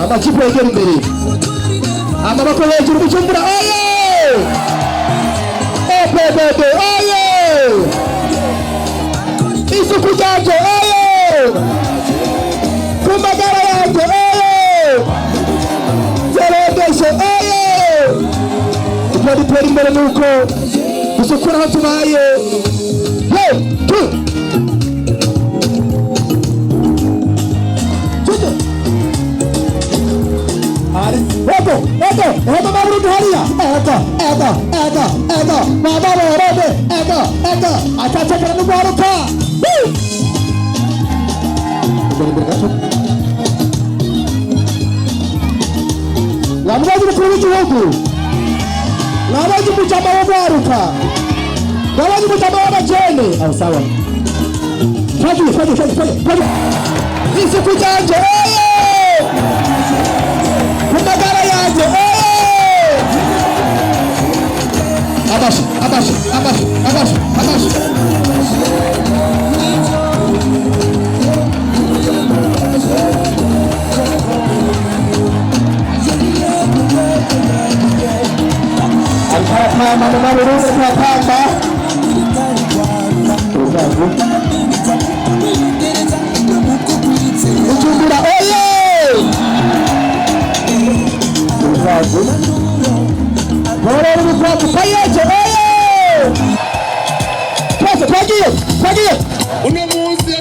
amakipe yegera imbere amaboko hejuru Bujumbura oye OPBB oye isuku ryanjye oye ku magara yanjye oye zeregeshe oye dutera imbere nuko dusukura aho tubaye Ego maburudu hariya ego mama borode ego atachekera n'ugwaruka Lamubaji mukuru w'igihugu Lamubaji mujama w'ugwaruka Lamubaji mujama w'abajene aho sawa Fadi isuku ryanje kumagara yanjye abashi Bujumbura oye Bora no payeje oye Passa, pode ir Uno muzi